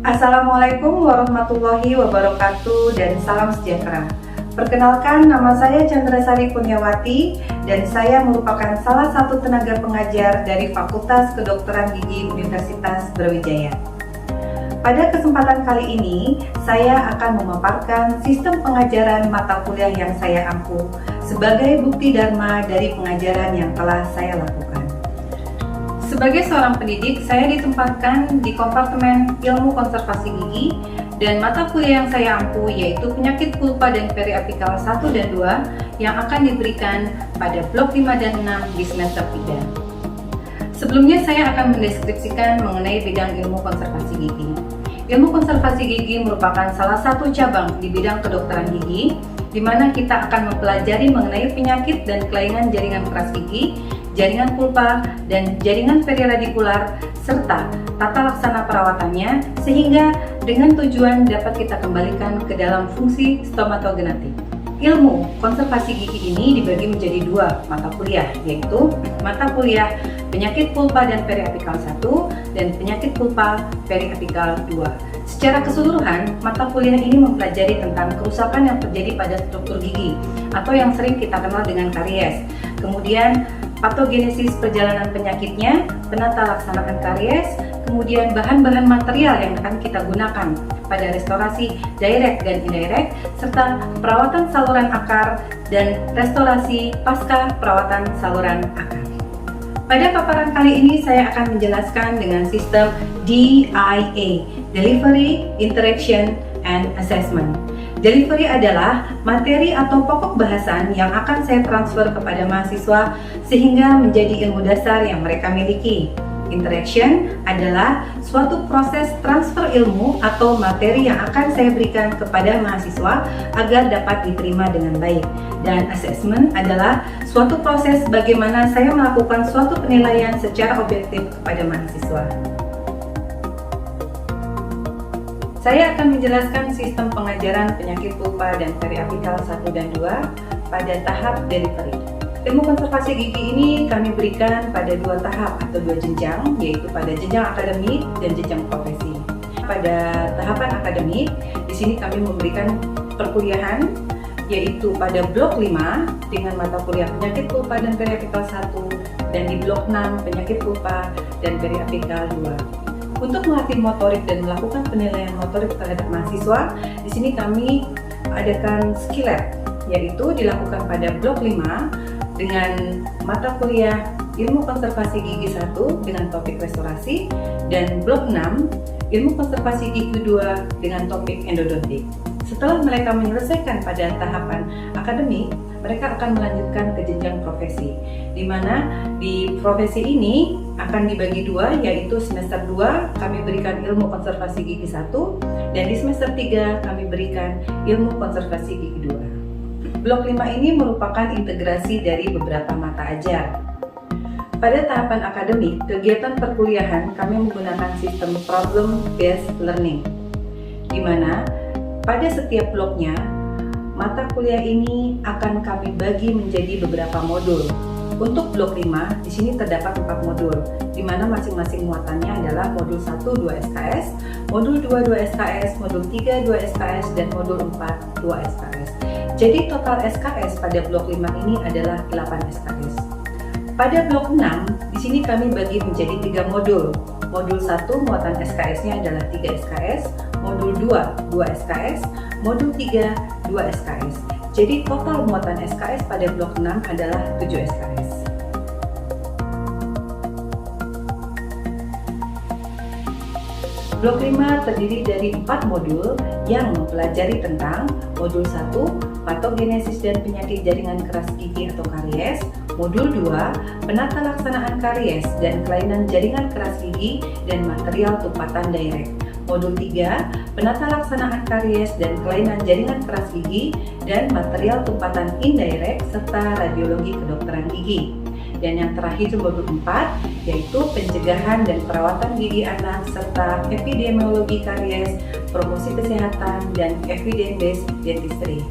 Assalamualaikum warahmatullahi wabarakatuh dan salam sejahtera. Perkenalkan, nama saya Chandra-Sari Punyawati dan saya merupakan salah satu tenaga pengajar dari Fakultas Kedokteran Gigi Universitas Brawijaya. Pada kesempatan kali ini, saya akan memaparkan sistem pengajaran mata kuliah yang saya ampu sebagai bukti dharma dari pengajaran yang telah saya lakukan. Sebagai seorang pendidik, saya ditempatkan di Kompartemen Ilmu Konservasi Gigi dan mata kuliah yang saya ampu yaitu penyakit pulpa dan periapikal 1 dan 2 yang akan diberikan pada blok 5 dan 6 di semester 3. Sebelumnya saya akan mendeskripsikan mengenai bidang ilmu konservasi gigi. Ilmu konservasi gigi merupakan salah satu cabang di bidang kedokteran gigi di mana kita akan mempelajari mengenai penyakit dan kelainan jaringan keras gigi, jaringan pulpa, dan jaringan periradikular, serta tata laksana perawatannya, sehingga dengan tujuan dapat kita kembalikan ke dalam fungsi stomatogenetik. Ilmu konservasi gigi ini dibagi menjadi dua mata kuliah, yaitu mata kuliah penyakit pulpa dan periapikal 1 dan penyakit pulpa periapikal 2. Secara keseluruhan, mata kuliah ini mempelajari tentang kerusakan yang terjadi pada struktur gigi atau yang sering kita kenal dengan karies. Kemudian patogenesis perjalanan penyakitnya, penata laksanaan karies, kemudian bahan-bahan material yang akan kita gunakan pada restorasi direct dan indirect, serta perawatan saluran akar dan restorasi pasca perawatan saluran akar. Pada paparan kali ini saya akan menjelaskan dengan sistem DIA, Delivery, Interaction, and Assessment. Delivery adalah materi atau pokok bahasan yang akan saya transfer kepada mahasiswa sehingga menjadi ilmu dasar yang mereka miliki. Interaction adalah suatu proses transfer ilmu atau materi yang akan saya berikan kepada mahasiswa agar dapat diterima dengan baik. Dan assessment adalah suatu proses bagaimana saya melakukan suatu penilaian secara objektif kepada mahasiswa. Saya akan menjelaskan sistem pengajaran penyakit pulpa dan periapikal 1 dan 2 pada tahap delivery. Ilmu konservasi gigi ini kami berikan pada dua tahap atau dua jenjang, yaitu pada jenjang akademik dan jenjang profesi. Pada tahapan akademik, di sini kami memberikan perkuliahan, yaitu pada blok 5 dengan mata kuliah penyakit pulpa dan periapikal 1 dan di blok 6 penyakit pulpa dan periapikal 2. Untuk melatih motorik dan melakukan penilaian motorik terhadap mahasiswa, di sini kami adakan skill lab, yaitu dilakukan pada blok 5 dengan mata kuliah ilmu konservasi gigi 1 dengan topik restorasi dan blok 6 ilmu konservasi gigi 2 dengan topik endodontik. Setelah mereka menyelesaikan pada tahapan akademik, mereka akan melanjutkan ke jenjang profesi, di mana di profesi ini akan dibagi dua, yaitu semester 2 kami berikan ilmu konservasi gigi 1 dan di semester 3 kami berikan ilmu konservasi gigi 2. Blok 5 ini merupakan integrasi dari beberapa mata ajar. Pada tahapan akademik, kegiatan perkuliahan kami menggunakan sistem problem-based learning, di mana pada setiap bloknya, mata kuliah ini akan kami bagi menjadi beberapa modul. Untuk blok 5, di sini terdapat 4 modul, di mana masing-masing muatannya adalah modul 1 2 SKS, modul 2 2 SKS, modul 3 2 SKS, dan modul 4 2 SKS. Jadi total SKS pada blok 5 ini adalah 8 SKS. Pada blok 6, di sini kami bagi menjadi 3 modul. Modul 1 muatan SKS-nya adalah 3 SKS, modul 2 2 SKS, modul 3 2 SKS. Jadi total muatan SKS pada blok 6 adalah 7 SKS. Blok 5 terdiri dari 4 modul yang mempelajari tentang modul 1, patogenesis dan penyakit jaringan keras gigi atau karies, modul 2, penata laksanaan karies dan kelainan jaringan keras gigi dan material tumpatan direct, modul 3, penata laksanaan karies dan kelainan jaringan keras gigi dan material tumpatan indirect serta radiologi kedokteran gigi. Dan yang terakhir modul 4 yaitu pencegahan dan perawatan gigi anak serta epidemiologi karies, promosi kesehatan, dan evidence-based dentistry.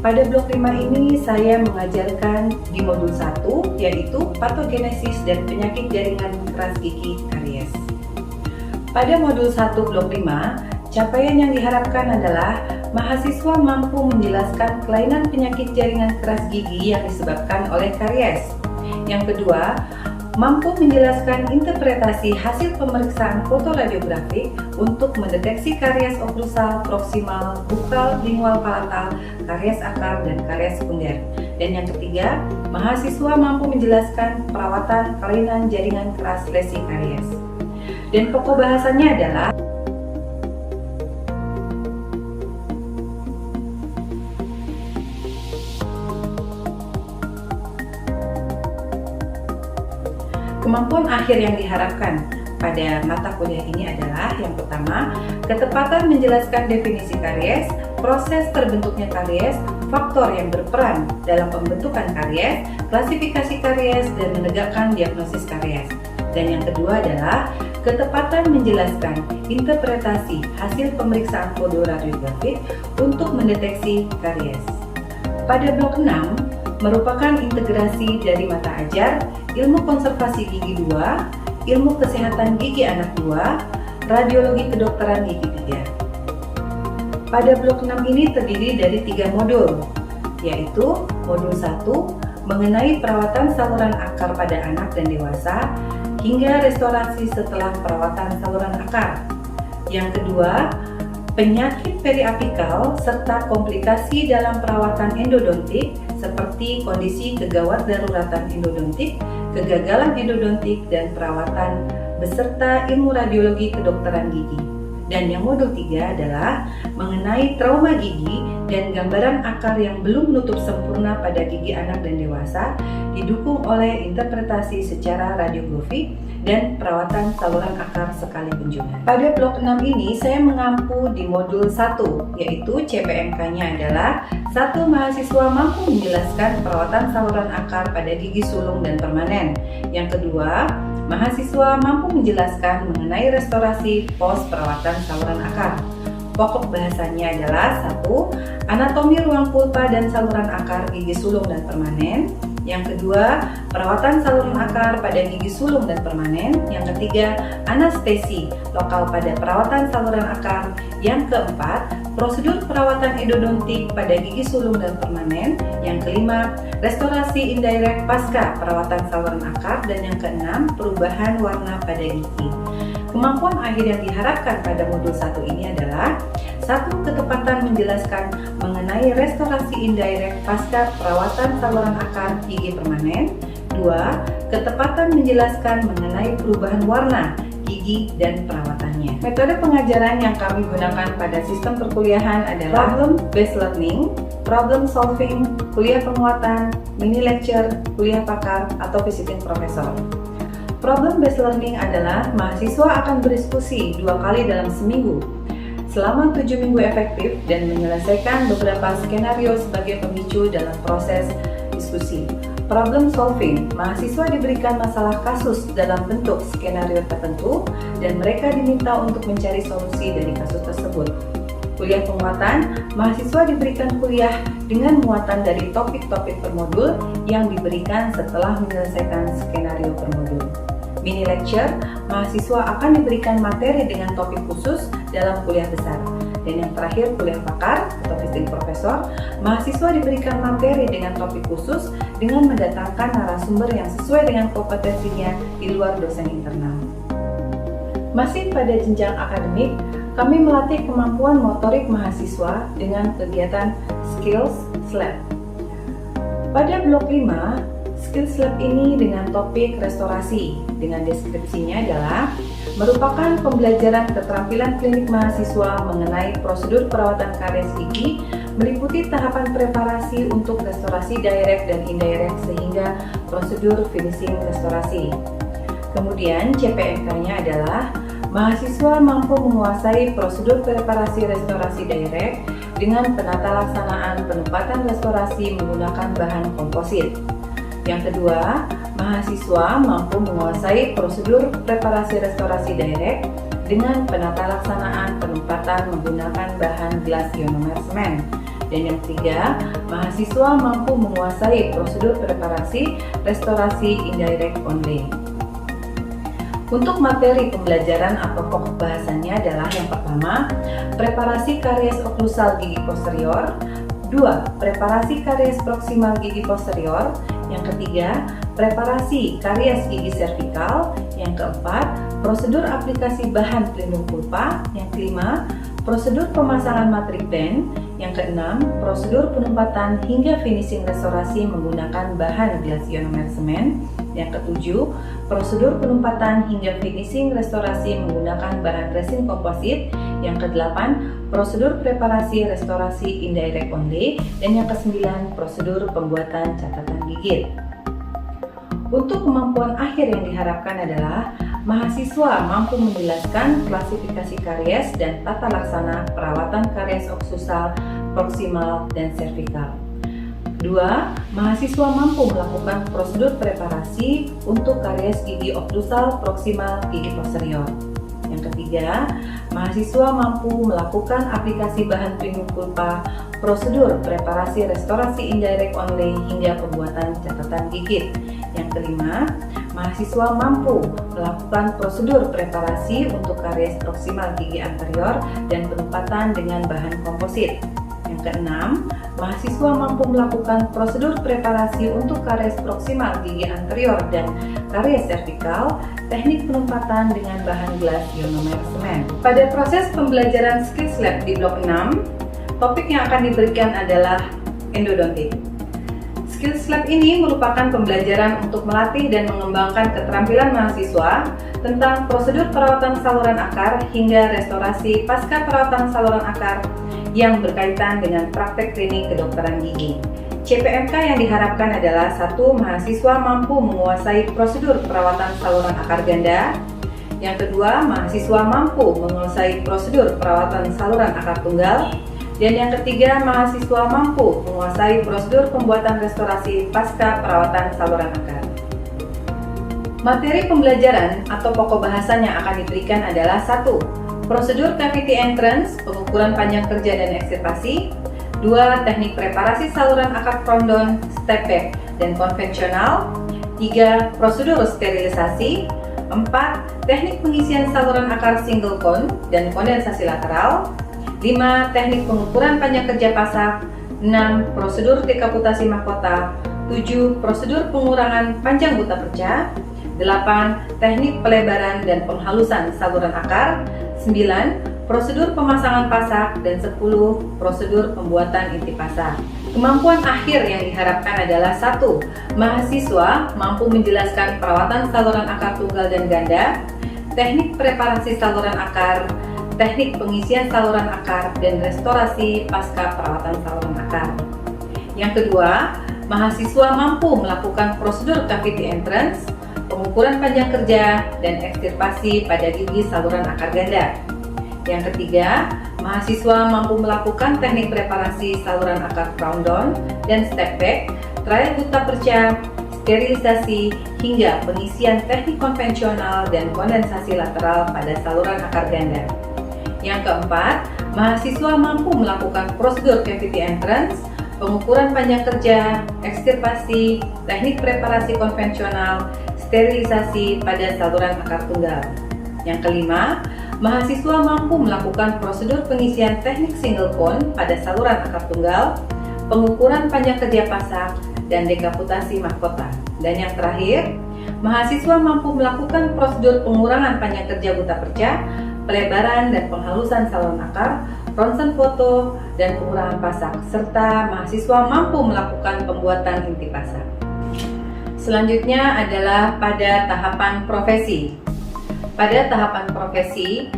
Pada blok 5 ini saya mengajarkan di modul 1 yaitu patogenesis dan penyakit jaringan keras gigi karies. Pada modul 1 blok 5, capaian yang diharapkan adalah mahasiswa mampu menjelaskan kelainan penyakit jaringan keras gigi yang disebabkan oleh karies. Yang kedua, mampu menjelaskan interpretasi hasil pemeriksaan fotoradiografik untuk mendeteksi karies oklusal, proksimal, bukal, lingual palatal, karies akar, dan karies sekunder. Dan yang ketiga, mahasiswa mampu menjelaskan perawatan kelainan jaringan keras lesi karies. Dan pokok bahasannya adalah kemampuan akhir yang diharapkan pada mata kuliah ini adalah yang pertama, ketepatan menjelaskan definisi karies, proses terbentuknya karies, faktor yang berperan dalam pembentukan karies, klasifikasi karies, dan menegakkan diagnosis karies. Dan yang kedua adalah ketepatan menjelaskan interpretasi hasil pemeriksaan fotoradiografik untuk mendeteksi karies. Pada blok 6, merupakan integrasi dari mata ajar, ilmu konservasi gigi 2, ilmu kesehatan gigi anak 2, radiologi kedokteran gigi 3. Pada blok 6 ini terdiri dari 3 modul, yaitu modul 1 mengenai perawatan saluran akar pada anak dan dewasa hingga restorasi setelah perawatan saluran akar. Yang kedua, penyakit periapikal serta komplikasi dalam perawatan endodontik seperti kondisi kegawat daruratan endodontik, kegagalan endodontik, dan perawatan beserta ilmu radiologi kedokteran gigi. Dan yang modul 3 adalah mengenai trauma gigi dan gambaran akar yang belum menutup sempurna pada gigi anak dan dewasa, didukung oleh interpretasi secara radiografi dan perawatan saluran akar sekali kunjungan. Pada blok 6 ini saya mengampu di modul 1, yaitu CPMK-nya adalah 1. Mahasiswa mampu menjelaskan perawatan saluran akar pada gigi sulung dan permanen. Yang kedua, mahasiswa mampu menjelaskan mengenai restorasi pos perawatan saluran akar. Pokok bahasannya adalah 1. Anatomi ruang pulpa dan saluran akar gigi sulung dan permanen. Yang kedua, perawatan saluran akar pada gigi sulung dan permanen. Yang ketiga, anestesi lokal pada perawatan saluran akar. Yang keempat, prosedur perawatan endodontik pada gigi sulung dan permanen. Yang kelima, restorasi indirect pasca perawatan saluran akar. Dan yang keenam, perubahan warna pada gigi. Kemampuan akhir yang diharapkan pada modul 1 ini adalah 1. Ketepatan menjelaskan mengenai restorasi indirect pasca perawatan saluran akar gigi permanen. 2. Ketepatan menjelaskan mengenai perubahan warna gigi dan perawatannya. Metode pengajaran yang kami gunakan pada sistem perkuliahan adalah problem-based learning, problem solving, kuliah penguatan, mini lecture, kuliah pakar, atau visiting professor. Problem-based learning adalah mahasiswa akan berdiskusi 2 kali dalam seminggu selama 7 minggu efektif dan menyelesaikan beberapa skenario sebagai pemicu dalam proses diskusi. Problem solving, mahasiswa diberikan masalah kasus dalam bentuk skenario tertentu dan mereka diminta untuk mencari solusi dari kasus tersebut. Kuliah penguatan, mahasiswa diberikan kuliah dengan muatan dari topik-topik per modul yang diberikan setelah menyelesaikan skenario per modul. Mini lecture, mahasiswa akan diberikan materi dengan topik khusus dalam kuliah besar. Dan yang terakhir, kuliah pakar atau visiting professor, mahasiswa diberikan materi dengan topik khusus dengan mendatangkan narasumber yang sesuai dengan kompetensinya di luar dosen internal. Masih pada jenjang akademik, kami melatih kemampuan motorik mahasiswa dengan kegiatan Skills Lab. Pada blok 5, Skills Lab ini dengan topik restorasi, dengan deskripsinya adalah merupakan pembelajaran keterampilan klinik mahasiswa mengenai prosedur perawatan karies gigi, meliputi tahapan preparasi untuk restorasi direct dan indirect sehingga prosedur finishing restorasi. Kemudian CPMK-nya adalah mahasiswa mampu menguasai prosedur preparasi restorasi direct dengan penata laksanaan penempatan restorasi menggunakan bahan komposit. Yang kedua, mahasiswa mampu menguasai prosedur preparasi restorasi direct dengan penata laksanaan penempatan menggunakan bahan gelas ionomer semen. Dan yang ketiga, mahasiswa mampu menguasai prosedur preparasi restorasi indirect only. Untuk materi pembelajaran atau pokok bahasannya adalah yang pertama, preparasi karies oklusal gigi posterior, 2. Preparasi karies proksimal gigi posterior, yang ketiga, preparasi karies gigi servikal, yang keempat, prosedur aplikasi bahan pelindung pulpa, yang kelima, prosedur pemasangan matrik pen, yang keenam, prosedur penempatan hingga finishing restorasi menggunakan bahan gelas ionomer semen, yang ketujuh, prosedur penempatan hingga finishing restorasi menggunakan bahan resin komposit, yang kedelapan, prosedur preparasi restorasi indirect only, dan yang kesembilan, prosedur pembuatan catatan gigit. Untuk kemampuan akhir yang diharapkan adalah mahasiswa mampu menjelaskan klasifikasi karies dan tata laksana perawatan karies oklusal, proksimal, dan servikal. 2. Mahasiswa mampu melakukan prosedur preparasi untuk karies gigi oklusal, proksimal, gigi posterior. Yang ketiga, mahasiswa mampu melakukan aplikasi bahan pelindung pulpa, prosedur preparasi restorasi indirect only, hingga pembuatan catatan gigit. Yang kelima, mahasiswa mampu melakukan prosedur preparasi untuk karies proksimal gigi anterior dan penempatan dengan bahan komposit. Yang keenam, mahasiswa mampu melakukan prosedur preparasi untuk karies proksimal gigi anterior dan karies servikal, teknik penempatan dengan bahan gelas ionomer semen. Pada proses pembelajaran Skills Lab di blok 6, topik yang akan diberikan adalah endodontik. Skills Lab ini merupakan pembelajaran untuk melatih dan mengembangkan keterampilan mahasiswa tentang prosedur perawatan saluran akar hingga restorasi pasca perawatan saluran akar yang berkaitan dengan praktek klinik kedokteran gigi. CPMK yang diharapkan adalah 1. Mahasiswa mampu menguasai prosedur perawatan saluran akar ganda. Yang kedua, mahasiswa mampu menguasai prosedur perawatan saluran akar tunggal. Dan yang ketiga, mahasiswa mampu menguasai prosedur pembuatan restorasi pasca perawatan saluran akar. Materi pembelajaran atau pokok bahasan yang akan diberikan adalah 1. Prosedur cavity entrance, pengukuran panjang kerja dan ekstirpasi. 2. Teknik preparasi saluran akar frondon, step back, dan konvensional. 3. Prosedur sterilisasi. 4. Teknik pengisian saluran akar single cone dan kondensasi lateral. 5. Teknik pengukuran panjang kerja pasak. 6. Prosedur dekaputasi mahkota. 7. Prosedur pengurangan panjang buta pecah. 8. Teknik pelebaran dan penghalusan saluran akar. 9. Prosedur pemasangan pasak. Dan 10. Prosedur pembuatan inti pasak. Kemampuan akhir yang diharapkan adalah 1. Mahasiswa mampu menjelaskan perawatan saluran akar tunggal dan ganda, teknik preparasi saluran akar, teknik pengisian saluran akar, dan restorasi pasca perawatan saluran akar. Yang kedua, mahasiswa mampu melakukan prosedur cavity entrance, pengukuran panjang kerja, dan ekstirpasi pada gigi saluran akar ganda. Yang ketiga, mahasiswa mampu melakukan teknik preparasi saluran akar frondon dan step back, trial buta perca, sterilisasi, hingga pengisian teknik konvensional dan kondensasi lateral pada saluran akar ganda. Yang keempat, mahasiswa mampu melakukan prosedur cavity entrance, pengukuran panjang kerja, ekstirpasi, teknik preparasi konvensional, sterilisasi pada saluran akar tunggal. Yang kelima, mahasiswa mampu melakukan prosedur pengisian teknik single cone pada saluran akar tunggal, pengukuran panjang kerja pasak, dan dekaputasi mahkota. Dan yang terakhir, mahasiswa mampu melakukan prosedur pengurangan panjang kerja buta perca, pelebaran dan penghalusan saluran akar, ronsen foto, dan pengurangan pasak, serta mahasiswa mampu melakukan pembuatan inti pasak. Selanjutnya adalah pada tahapan profesi. Pada tahapan profesi,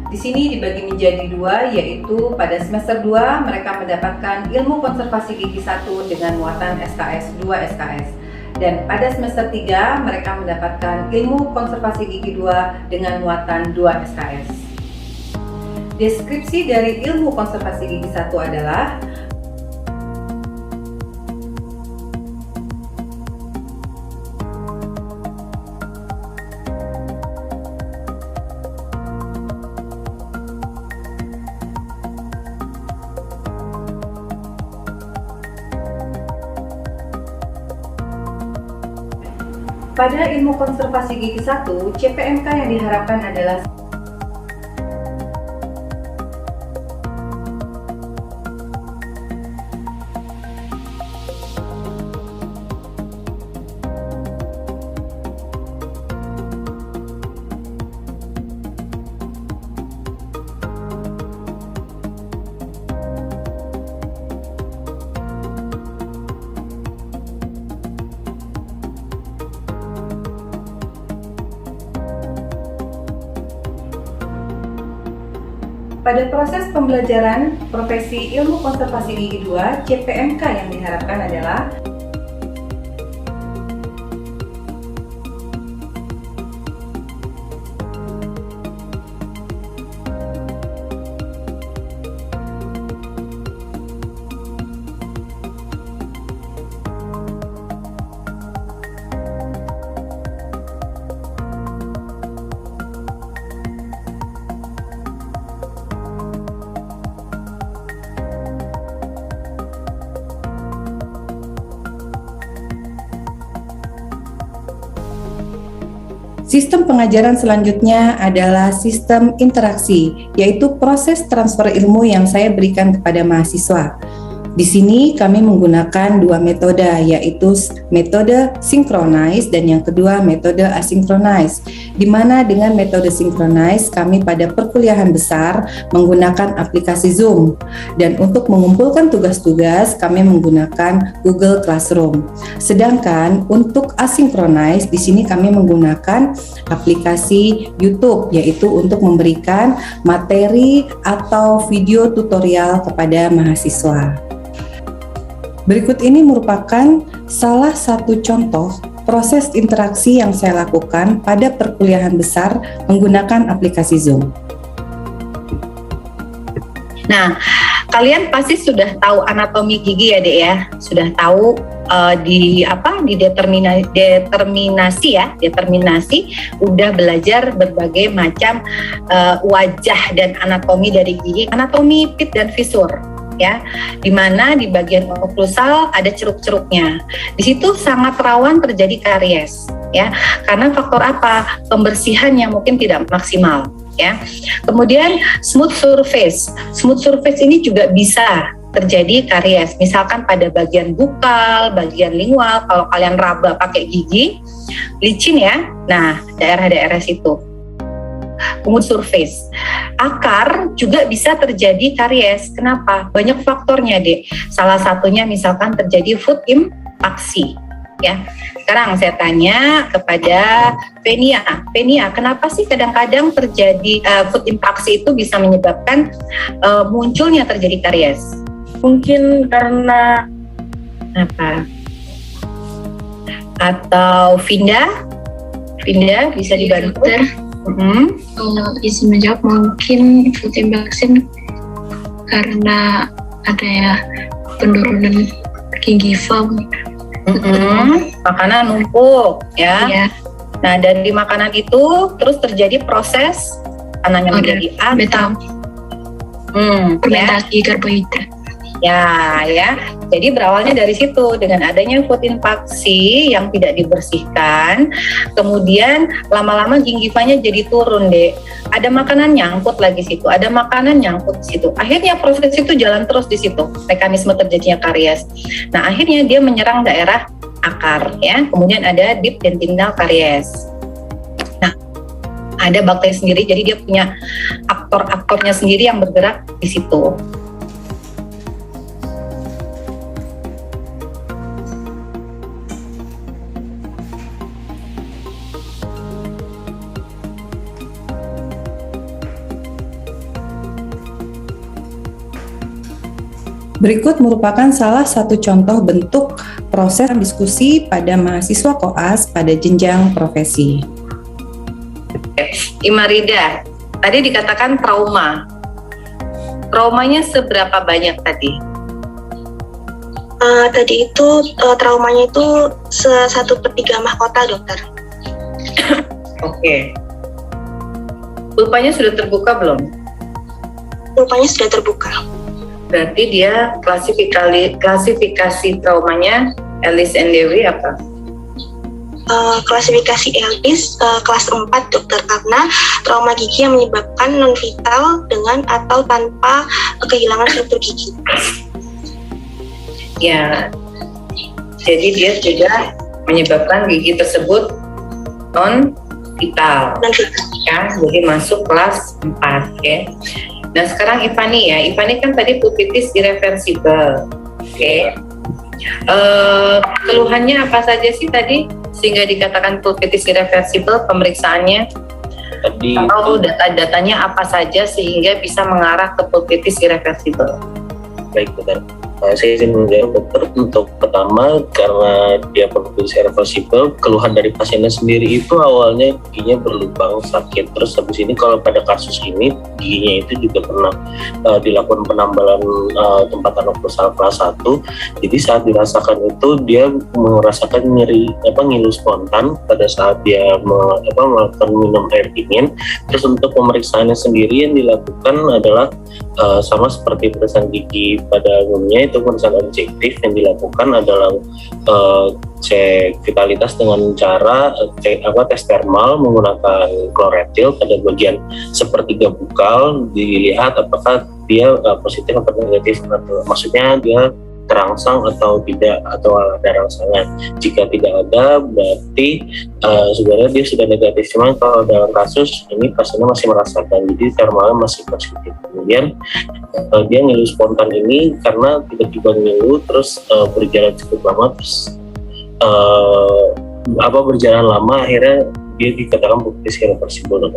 di sini dibagi menjadi dua, yaitu pada semester 2 mereka mendapatkan ilmu konservasi gigi 1 dengan muatan SKS 2 SKS. Dan pada semester 3 mereka mendapatkan ilmu konservasi gigi 2 dengan muatan 2 SKS. Deskripsi dari ilmu konservasi gigi 1 adalah Pada ilmu konservasi gigi 1, CPMK yang diharapkan adalah pada proses pembelajaran profesi ilmu konservasi gigi 2, CPMK yang diharapkan adalah sistem pengajaran selanjutnya adalah sistem interaksi, yaitu proses transfer ilmu yang saya berikan kepada mahasiswa. Di sini kami menggunakan dua metode, yaitu metode synchronize dan yang kedua metode asynchronous. Di mana dengan metode synchronize kami pada perkuliahan besar menggunakan aplikasi Zoom, dan untuk mengumpulkan tugas-tugas kami menggunakan Google Classroom. Sedangkan untuk asynchronous di sini kami menggunakan aplikasi YouTube, yaitu untuk memberikan materi atau video tutorial kepada mahasiswa. Berikut ini merupakan salah satu contoh proses interaksi yang saya lakukan pada perkuliahan besar menggunakan aplikasi Zoom. Nah, kalian pasti sudah tahu anatomi gigi ya, Dek ya. Sudah tahu di determinasi udah belajar berbagai macam wajah dan anatomi dari gigi, anatomi pit dan visur. Ya, di mana di bagian oklusal ada ceruk-ceruknya. Di situ sangat rawan terjadi karies, ya. Karena faktor apa? Pembersihan yang mungkin tidak maksimal, ya. Kemudian smooth surface. Smooth surface ini juga bisa terjadi karies. Misalkan pada bagian bukal, bagian lingual, kalau kalian raba pakai gigi, licin ya. Nah, daerah-daerah situ. Kemudian surface. Akar juga bisa terjadi karies. Kenapa? Banyak faktornya, Dek. Salah satunya misalkan terjadi food impaksi, ya. Sekarang saya tanya kepada Venia. Venia, kenapa sih kadang-kadang terjadi food impaksi itu bisa menyebabkan munculnya terjadi karies? Mungkin karena apa? Atau Vinda bisa dibantu? Izin menjawab, mungkin food impaction karena ada ya penurunan gingiva. Makanan numpuk ya. Iya. Nah, dari makanan itu terus terjadi proses anaknya menjadi asam. Fermentasi karbohidrat. Ya. Jadi berawalnya dari situ, dengan adanya food impaksi yang tidak dibersihkan, kemudian lama-lama gingivanya jadi turun, Dek. Ada makanan nyangkut lagi situ, ada makanan nyangkut di situ. Akhirnya proses itu jalan terus di situ, mekanisme terjadinya karies. Nah, akhirnya dia menyerang daerah akar, ya. Kemudian ada deep dentinal karies. Nah, ada bakteri sendiri, jadi dia punya aktor-aktornya sendiri yang bergerak di situ. Berikut merupakan salah satu contoh bentuk proses diskusi pada mahasiswa koas pada jenjang profesi. Imarida, tadi dikatakan trauma. Traumanya seberapa banyak tadi? Tadi itu traumanya itu 1/3 mahkota, dokter. Oke. Pulpanya sudah terbuka belum? Pulpanya sudah terbuka. Berarti dia klasifikasi traumanya Ellis and Dewi apa? klasifikasi ELPIS kelas 4 dokter, karena trauma gigi yang menyebabkan non vital dengan atau tanpa kehilangan struktur gigi. Ya, jadi dia sudah menyebabkan gigi tersebut non vital, ya, jadi masuk kelas 4 ya. Nah sekarang Ivani ya, Ivani kan tadi pulpitis irreversible, oke. Keluhannya apa saja sih tadi sehingga dikatakan pulpitis irreversible, pemeriksaannya? Tadi Atau data-datanya apa saja sehingga bisa mengarah ke pulpitis irreversible? baik dokter. Saya izin menjawab dokter. Untuk pertama, karena dia pulpitis irreversible, keluhan dari pasiennya sendiri itu awalnya giginya berlubang sakit. Terus habis ini kalau pada kasus ini giginya itu juga pernah dilakukan penambalan tempatan okklusal kelas 1. Jadi saat dirasakan itu dia merasakan nyeri ngilu spontan pada saat dia melakukan minum air dingin. Terus untuk pemeriksaannya sendiri yang dilakukan adalah sama seperti pemeriksaan gigi pada umumnya, itu pemeriksaan objektif. Yang dilakukan adalah cek vitalitas dengan cara tes thermal menggunakan kloretil pada bagian sepertiga bukal, dilihat apakah dia positif atau negatif, maksudnya dia terangsang atau tidak, atau ada rangsangan. Jika tidak ada, berarti sebenarnya dia sudah negatif. Cuman kalau dalam kasus ini pasiennya masih merasakan, jadi thermalnya masih positif. Kemudian dia ngilu spontan ini karena tiba-tiba ngilu terus berjalan cukup lama, terus berjalan lama, akhirnya dia dikatakan pulpitis irreversible.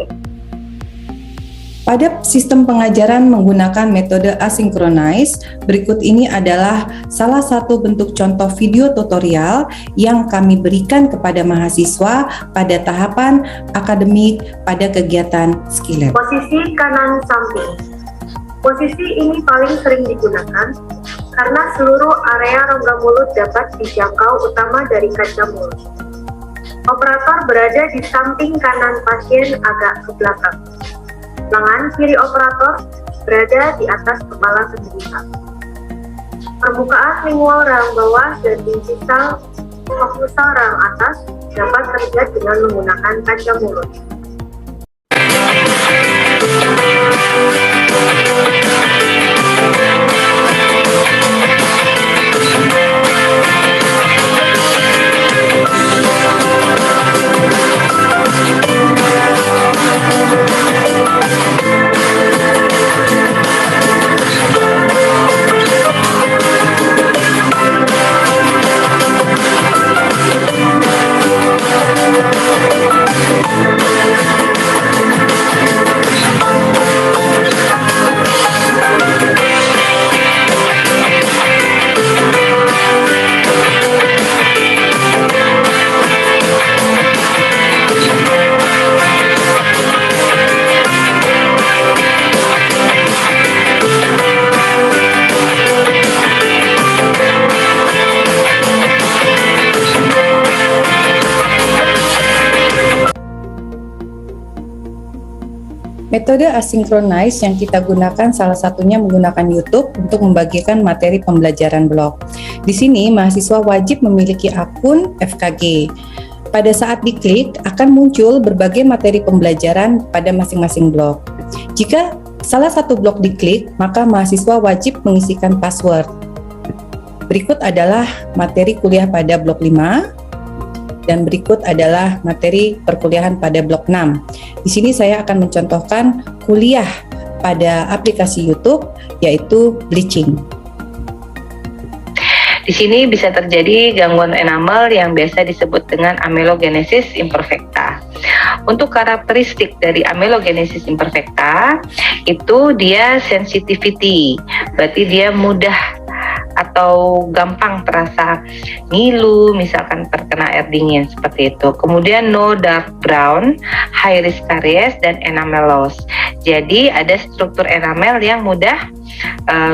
Pada sistem pengajaran menggunakan metode asinkronis, berikut ini adalah salah satu bentuk contoh video tutorial yang kami berikan kepada mahasiswa pada tahapan akademik pada kegiatan Skilab. Posisi kanan samping. Posisi ini paling sering digunakan karena seluruh area rongga mulut dapat dijangkau, utama dari kaca mulut. Operator berada di samping kanan pasien agak ke belakang. Lengan kiri operator berada di atas kepala penderita. Permukaan lingual rahang bawah dan digital okklusal rahang atas dapat terlihat dengan menggunakan kaca mulut. Metode asinkronis yang kita gunakan salah satunya menggunakan YouTube untuk membagikan materi pembelajaran blog. Di sini mahasiswa wajib memiliki akun FKG. Pada saat diklik akan muncul berbagai materi pembelajaran pada masing-masing blog. Jika salah satu blog diklik, maka mahasiswa wajib mengisikan password. Berikut adalah materi kuliah pada blok 5. Dan berikut adalah materi perkuliahan pada blok 6. Di sini saya akan mencontohkan kuliah pada aplikasi YouTube, yaitu bleaching. Di sini bisa terjadi gangguan enamel yang biasa disebut dengan amelogenesis imperfecta. Untuk karakteristik dari amelogenesis imperfecta, itu dia sensitivity, berarti dia mudah atau gampang terasa ngilu, misalkan terkena air dingin seperti itu. Kemudian no dark brown, high risk caries, dan enamel loss. Jadi ada struktur enamel yang mudah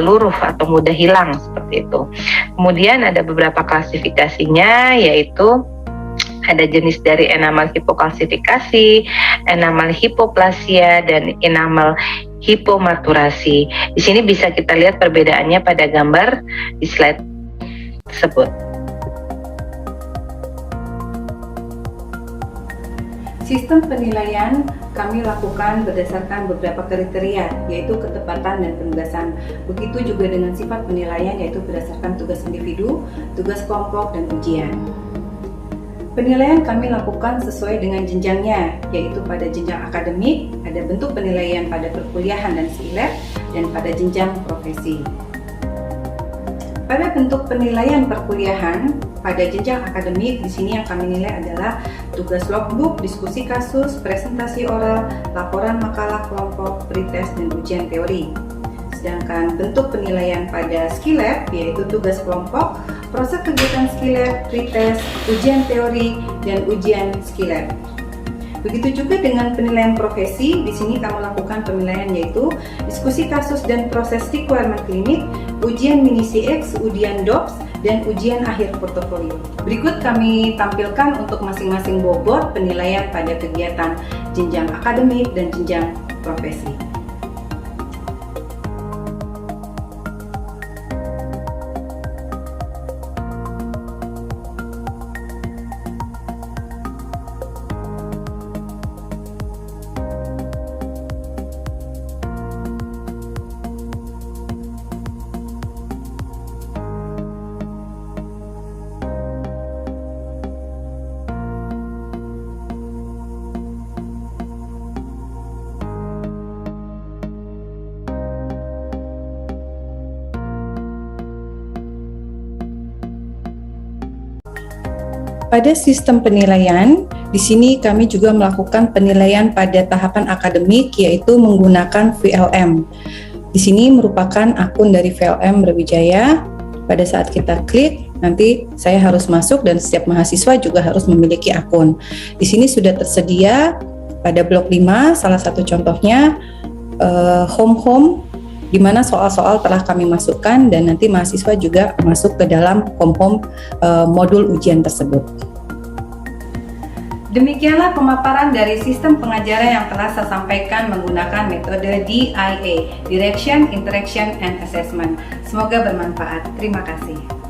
luruh atau mudah hilang seperti itu. Kemudian ada beberapa klasifikasinya, yaitu ada jenis dari enamel hipokalsifikasi, enamel hipoplasia, dan enamel hipomaturasi. Di sini bisa kita lihat perbedaannya pada gambar di slide tersebut. Sistem penilaian kami lakukan berdasarkan beberapa kriteria, yaitu ketepatan dan penugasan. Begitu juga dengan sifat penilaian, yaitu berdasarkan tugas individu, tugas kelompok, dan ujian. Penilaian kami lakukan sesuai dengan jenjangnya, yaitu pada jenjang akademik, ada bentuk penilaian pada perkuliahan dan skillet, dan pada jenjang profesi. Pada bentuk penilaian perkuliahan, pada jenjang akademik, di sini yang kami nilai adalah tugas logbook, diskusi kasus, presentasi oral, laporan makalah kelompok, pretest, dan ujian teori. Sedangkan bentuk penilaian pada skillet, yaitu tugas kelompok, proses kegiatan skillet, pretest, ujian teori, dan ujian skillet. Begitu juga dengan penilaian profesi, di sini kami lakukan penilaian yaitu diskusi kasus dan proses requirement klinik, ujian mini CX, ujian DOPS, dan ujian akhir portofolio. Berikut kami tampilkan untuk masing-masing bobot penilaian pada kegiatan jenjang akademik dan jenjang profesi. Pada sistem penilaian, di sini kami juga melakukan penilaian pada tahapan akademik, yaitu menggunakan VLM. Di sini merupakan akun dari VLM Brawijaya. Pada saat kita klik, nanti saya harus masuk dan setiap mahasiswa juga harus memiliki akun. Di sini sudah tersedia pada blok 5, salah satu contohnya home, di mana soal-soal telah kami masukkan dan nanti mahasiswa juga masuk ke dalam home modul ujian tersebut. Demikianlah pemaparan dari sistem pengajaran yang telah saya sampaikan menggunakan metode DIA, Direction, Interaction, and Assessment. Semoga bermanfaat. Terima kasih.